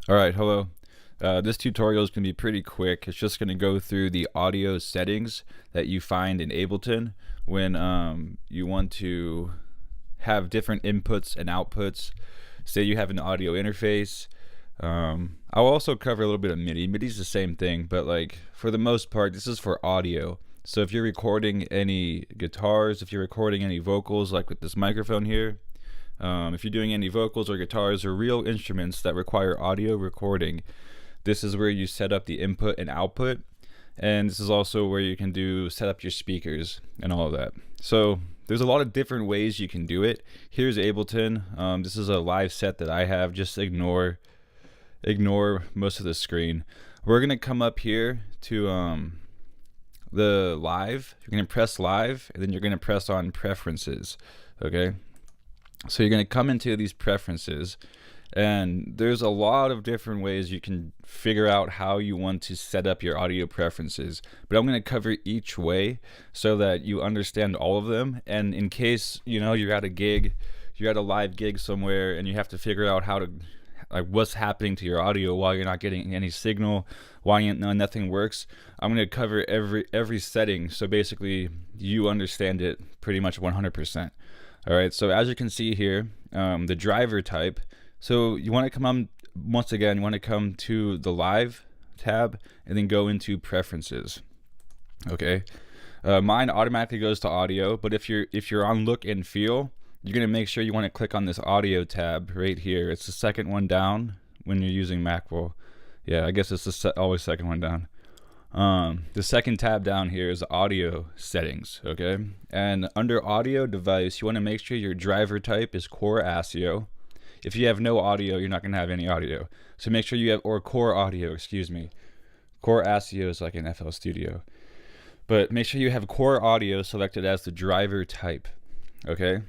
All right, hello. This tutorial is going to be pretty quick. It's just going to go through the audio settings that you find in Ableton when you want to have different inputs and outputs. Say you have an audio interface. I'll also cover a little bit of MIDI. MIDI is the same thing, but like for the most part, this is for audio. So if you're recording any guitars, if you're recording any vocals, like with this microphone here, if you're doing any vocals or guitars or real instruments that require audio recording, this is where you set up the input and output. And this is also where you can set up your speakers and all of that. So there's a lot of different ways you can do it. Here's Ableton. This is a live set that I have. Just ignore most of the screen. We're gonna come up here to the live. You're gonna press live, and then you're gonna press on preferences. Okay, so you're gonna come into these preferences, and there's a lot of different ways you can figure out how you want to set up your audio preferences, but I'm going to cover each way so that you understand all of them. And in case you're at a live gig somewhere and you have to figure out how to, like, what's happening to your audio while you're not getting any signal, why nothing works, I'm going to cover every setting so basically you understand it pretty much 100%. All right, so as you can see here, the driver type. So you want to come on, once again, you want to come to the live tab and then go into preferences. Okay, mine automatically goes to audio, but if you're on look and feel, you're gonna make sure you want to click on this audio tab right here. It's the second one down when you're using Mac. Well, yeah, I guess it's always second one down. The second tab down here is audio settings. Okay, and under audio device, you want to make sure your driver type is core ASIO. If you have no audio, you're not going to have any audio. So make sure you have, or core audio, excuse me. Core ASIO is like an FL Studio. But make sure you have core audio selected as the driver type. Okay?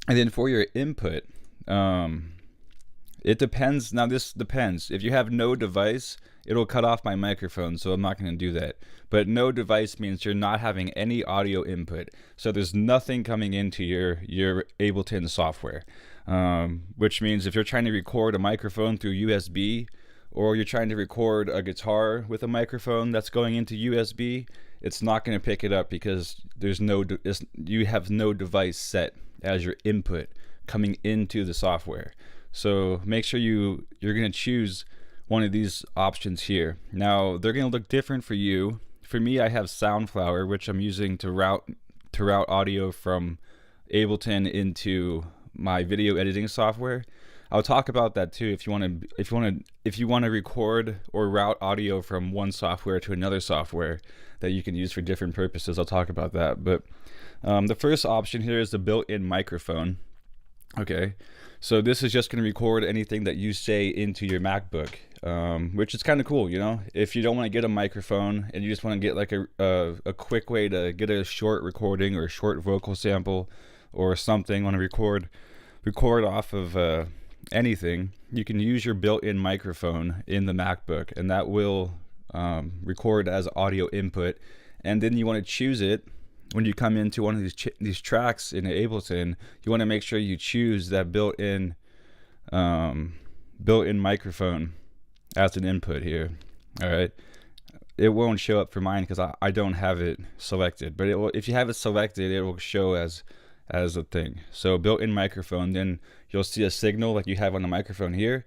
And then for your input, it depends. Now this depends. If you have no device, it'll cut off my microphone, so I'm not going to do that. But no device means you're not having any audio input. So there's nothing coming into your Ableton software. Which means if you're trying to record a microphone through USB, or you're trying to record a guitar with a microphone that's going into USB, it's not going to pick it up because you have no device set as your input coming into the software. So make sure you're going to choose one of these options here. Now they're going to look different for you. For me, I have Soundflower, which I'm using to route audio from Ableton into my video editing software. I'll talk about that too if you want to record or route audio from one software to another software that you can use for different purposes. I'll talk about that. But the first option here is the built-in microphone. Okay, so this is just going to record anything that you say into your MacBook, which is kind of cool. If you don't want to get a microphone and you just want to get like a quick way to get a short recording or a short vocal sample or something, want to record off of anything, you can use your built-in microphone in the MacBook, and that will record as audio input. And then you want to choose it when you come into one of these tracks in Ableton. You want to make sure you choose that built-in microphone as an input here. All right, it won't show up for mine because I don't have it selected, but if you have it selected, it will show as a thing. So built-in microphone, then you'll see a signal like you have on the microphone here,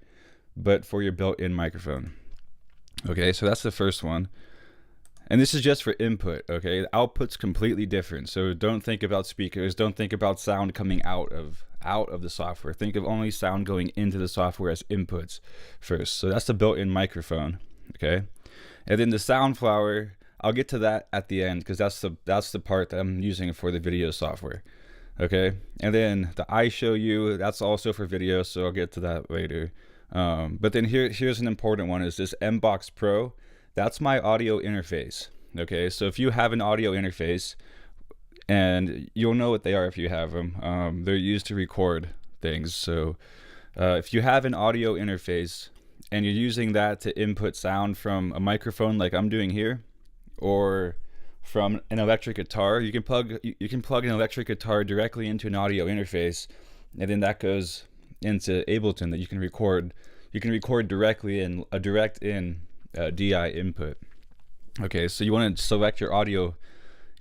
but for your built-in microphone. Okay, so that's the first one. And this is just for input. Okay, the output's completely different. So don't think about speakers, don't think about sound coming out of the software. Think of only sound going into the software as inputs first. So that's the built-in microphone. Okay, and then the Soundflower, I'll get to that at the end because that's the part that I'm using for the video software. Okay, and then the I show you, that's also for video, so I'll get to that later. But then here's an important one, is this MBox Pro. That's my audio interface. Okay, so if you have an audio interface, and you'll know what they are if you have them, they're used to record things. So if you have an audio interface and you're using that to input sound from a microphone like I'm doing here, or from an electric guitar, you can plug an electric guitar directly into an audio interface, and then that goes into Ableton that you can record you can record directly in a direct in DI input. Okay, so you want to select your audio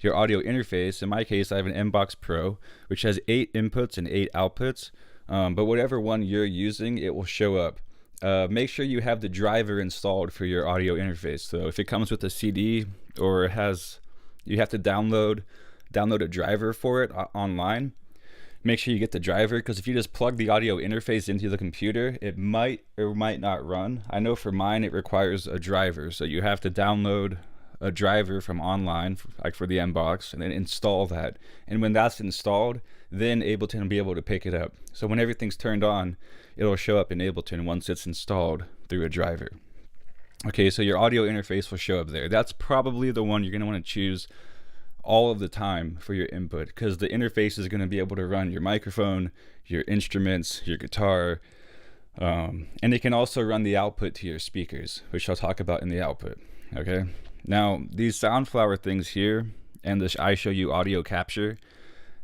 interface. In my case, I have an MBox Pro, which has 8 inputs and 8 outputs. But whatever one you're using, it will show up. Make sure you have the driver installed for your audio interface. So if it comes with a CD, or it has, you have to download a driver for it online, make sure you get the driver, because if you just plug the audio interface into the computer, it might or might not run. I know for mine it requires a driver, so you have to download a driver from online, like for the MBox, and then install that. And when that's installed, then Ableton will be able to pick it up. So when everything's turned on, it'll show up in Ableton once it's installed through a driver. Okay, so your audio interface will show up there. That's probably the one you're going to want to choose all of the time for your input, because the interface is going to be able to run your microphone, your instruments, your guitar, and it can also run the output to your speakers, which I'll talk about in the output. Okay, now these Soundflower things here and this iShowU audio capture,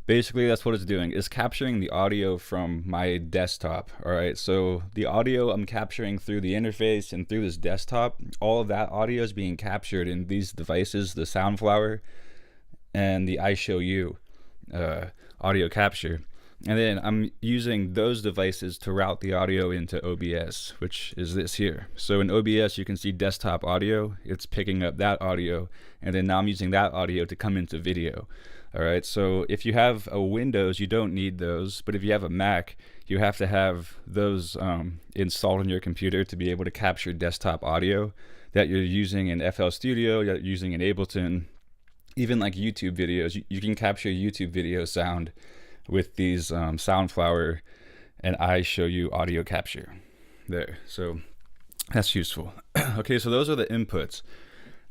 basically that's what it's doing. It's capturing the audio from my desktop. All right, so the audio I'm capturing through the interface and through this desktop, all of that audio is being captured in these devices, the Soundflower and the iShowU audio capture. And then I'm using those devices to route the audio into OBS, which is this here. So in OBS, you can see desktop audio. It's picking up that audio, and then now I'm using that audio to come into video. All right, so if you have a Windows, you don't need those, but if you have a Mac, you have to have those installed on your computer to be able to capture desktop audio that you're using in FL Studio, you're using in Ableton. Even like YouTube videos, you can capture YouTube video sound with these Soundflower and iShowU audio capture there. So that's useful. Okay, so those are the inputs.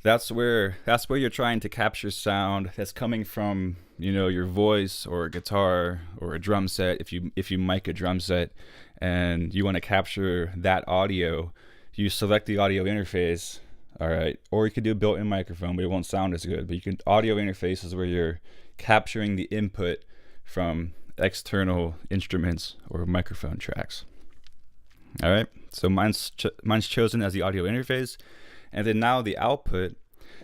That's where you're trying to capture sound that's coming from, you know, your voice or a guitar or a drum set. If you mic a drum set and you want to capture that audio, you select the audio interface. All right, or you could do a built-in microphone, but it won't sound as good. But you can, audio interface is where you're capturing the input from external instruments or microphone tracks. All right, so mine's chosen as the audio interface, and then now the output.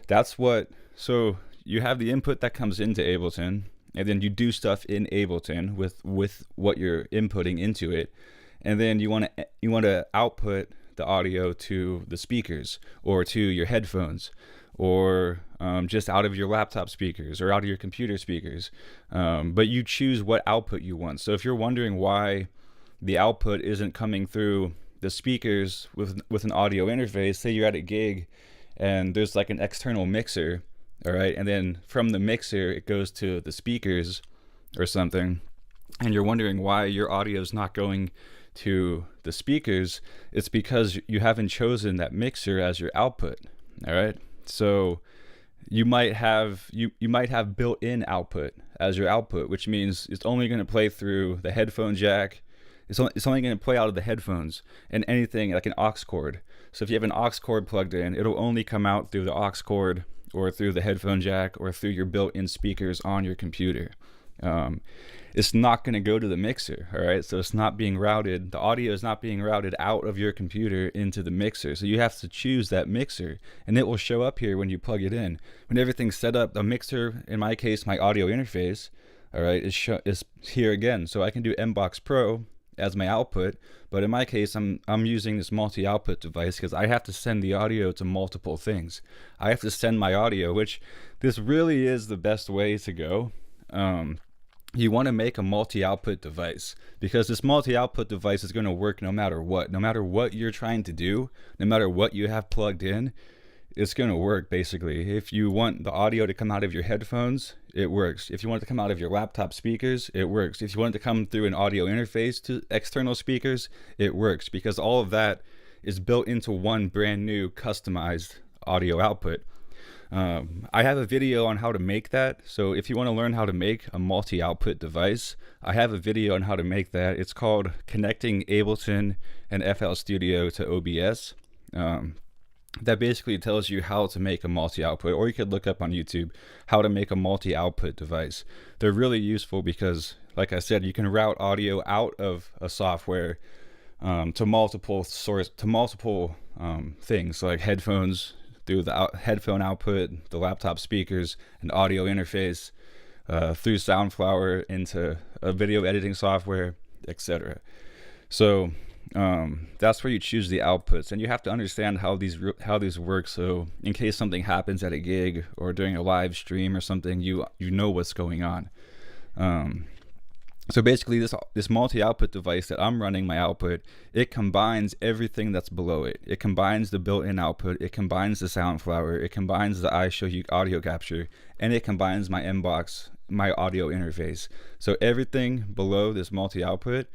That's what. So you have the input that comes into Ableton, and then you do stuff in Ableton with what you're inputting into it, and then you want to output the audio to the speakers or to your headphones, or just out of your laptop speakers or out of your computer speakers, but you choose what output you want. So if you're wondering why the output isn't coming through the speakers with an audio interface, say you're at a gig and there's like an external mixer, all right, and then from the mixer it goes to the speakers or something, and you're wondering why your audio is not going to the speakers, it's because you haven't chosen that mixer as your output. All right, so you might have built-in output as your output, which means it's only going to play through the headphone jack. It's only going to play out of the headphones and anything like an aux cord. So if you have an aux cord plugged in, it'll only come out through the aux cord or through the headphone jack or through your built-in speakers on your computer. It's not going to go to the mixer, all right? So it's not being routed. The audio is not being routed out of your computer into the mixer. So you have to choose that mixer, and it will show up here when you plug it in. When everything's set up, the mixer, in my case, my audio interface, all right, is here again. So I can do MBox Pro as my output, but in my case, I'm using this multi-output device because I have to send the audio to multiple things. I have to send my audio, which this really is the best way to go. You want to make a multi-output device, because this multi-output device is going to work no matter what you're trying to do, no matter what you have plugged in, it's going to work basically. If you want the audio to come out of your headphones, it works. If you want it to come out of your laptop speakers, it works. If you want it to come through an audio interface to external speakers, it works, because all of that is built into one brand new customized audio output. I have a video on how to make that. So if you want to learn how to make a multi-output device, I have a video on how to make that. It's called Connecting Ableton and FL Studio to OBS. That basically tells you how to make a multi-output, or you could look up on YouTube how to make a multi-output device. They're really useful because, like I said, you can route audio out of a software to multiple things like headphones through the headphone output, the laptop speakers, and audio interface, through Soundflower into a video editing software, etc. So that's where you choose the outputs, and you have to understand how these work. So in case something happens at a gig or during a live stream or something, you know what's going on. So basically, this multi-output device that I'm running my output, it combines everything that's below it. It combines the built-in output, it combines the Soundflower, it combines the iShow audio capture, and it combines my Mbox, my audio interface. So everything below this multi-output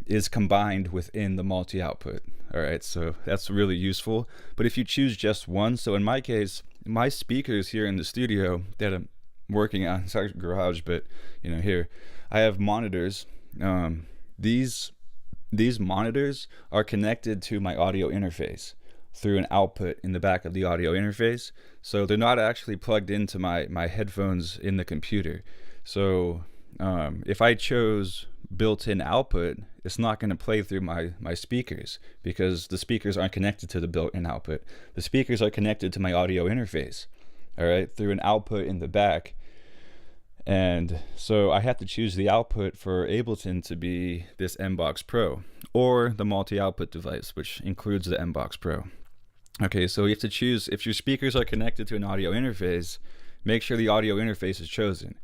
is combined within the multi-output. All right, so that's really useful. But if you choose just one, so in my case, my speakers here in the studio that I'm working on, sorry, garage, but here I have monitors. These monitors are connected to my audio interface through an output in the back of the audio interface. So they're not actually plugged into my headphones in the computer. So if I chose built-in output, it's not going to play through my speakers, because the speakers aren't connected to the built-in output. The speakers are connected to my audio interface, all right, through an output in the back. And so I have to choose the output for Ableton to be this Mbox Pro or the multi-output device, which includes the Mbox Pro. Okay, so you have to choose, if your speakers are connected to an audio interface, make sure the audio interface is chosen.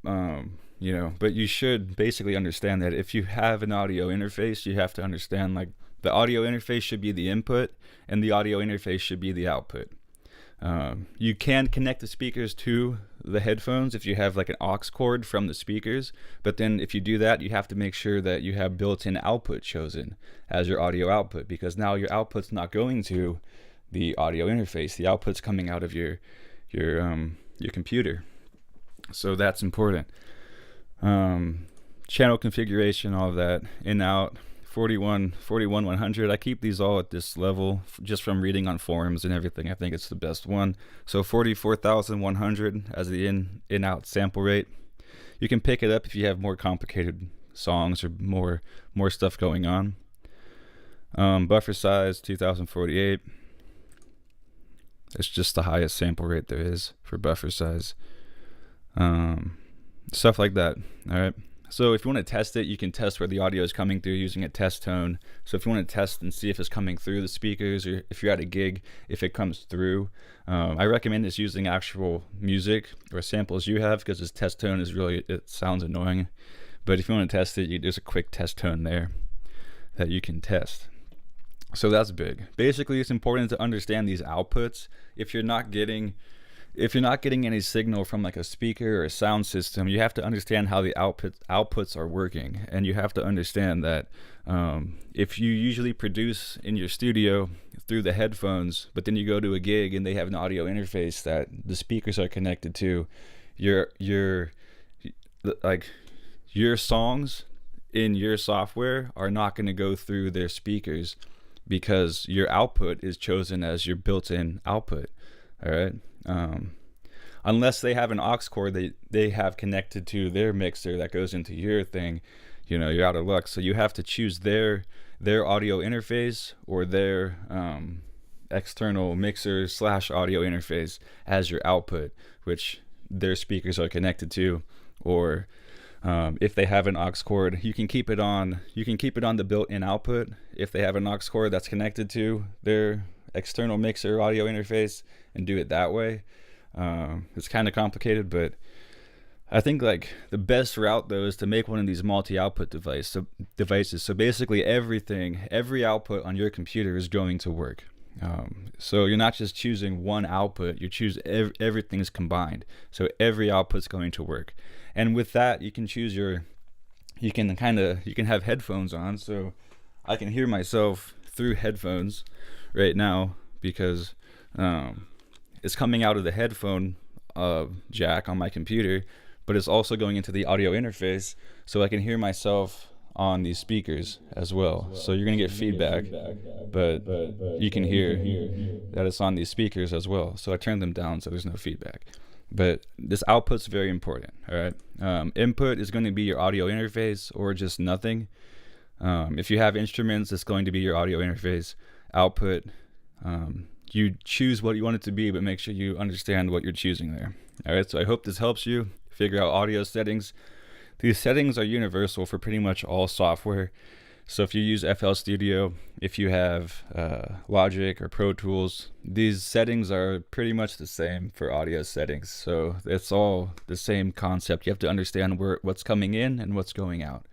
But you should basically understand that if you have an audio interface, you have to understand, like, the audio interface should be the input and the audio interface should be the output. You can connect the speakers to the headphones if you have like an aux cord from the speakers, but then if you do that, you have to make sure that you have built-in output chosen as your audio output, because now your output's not going to the audio interface. The output's coming out of your computer. So that's important. Channel configuration, all of that, in, out, 41, 100. I keep these all at this level just from reading on forums and everything. I think it's the best one. So 44,100 as the in out sample rate. You can pick it up if you have more complicated songs or more stuff going on. Buffer size 2048. It's just the highest sample rate there is for buffer size. Stuff like that. All right. So if you want to test it, you can test where the audio is coming through using a test tone. So if you want to test and see if it's coming through the speakers, or if you're at a gig, if it comes through, I recommend just using actual music or samples you have, because this test tone is it sounds annoying. But if you want to test it, there's a quick test tone there that you can test. So that's big. Basically, it's important to understand these outputs. If you're not getting any signal from like a speaker or a sound system, you have to understand how the outputs are working. And you have to understand that if you usually produce in your studio through the headphones, but then you go to a gig and they have an audio interface that the speakers are connected to, your songs in your software are not going to go through their speakers, because your output is chosen as your built-in output. All right. Unless they have an aux cord they have connected to their mixer that goes into your thing, you're out of luck. So you have to choose their audio interface or their external mixer / audio interface as your output, which their speakers are connected to. Or if they have an aux cord, you can keep it on the built-in output. If they have an aux cord that's connected to their external mixer audio interface, and do it that way. It's kind of complicated, but I think like the best route though is to make one of these multi-output devices. So basically every output on your computer is going to work. So you're not just choosing one output, you choose everything's combined. So every output's going to work. And with that, you can choose you can have headphones on. So I can hear myself through headphones right now, because it's coming out of the headphone jack on my computer, but it's also going into the audio interface, so I can hear myself on these speakers as well. So you're gonna get feedback, but you can hear that it's on these speakers as well. So I turned them down so there's no feedback. But this output's very important. All right. Input is going to be your audio interface or just nothing. If you have instruments, it's going to be your audio interface. Output, you choose what you want it to be, but make sure you understand what you're choosing there. All right, so I hope this helps you figure out audio settings. These settings are universal for pretty much all software. So if you use FL Studio, if you have Logic or Pro Tools, these settings are pretty much the same for audio settings. So it's all the same concept. You have to understand what's coming in and what's going out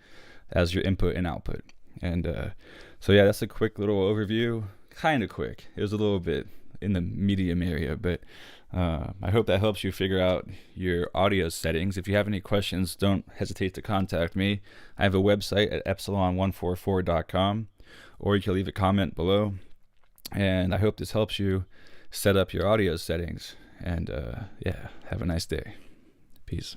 as your input and output. And so yeah, that's a quick little overview. Kind of quick. It was a little bit in the medium area, but I hope that helps you figure out your audio settings. If you have any questions, don't hesitate to contact me. I have a website at epsilon144.com, or you can leave a comment below. And I hope this helps you set up your audio settings. And yeah, have a nice day. Peace.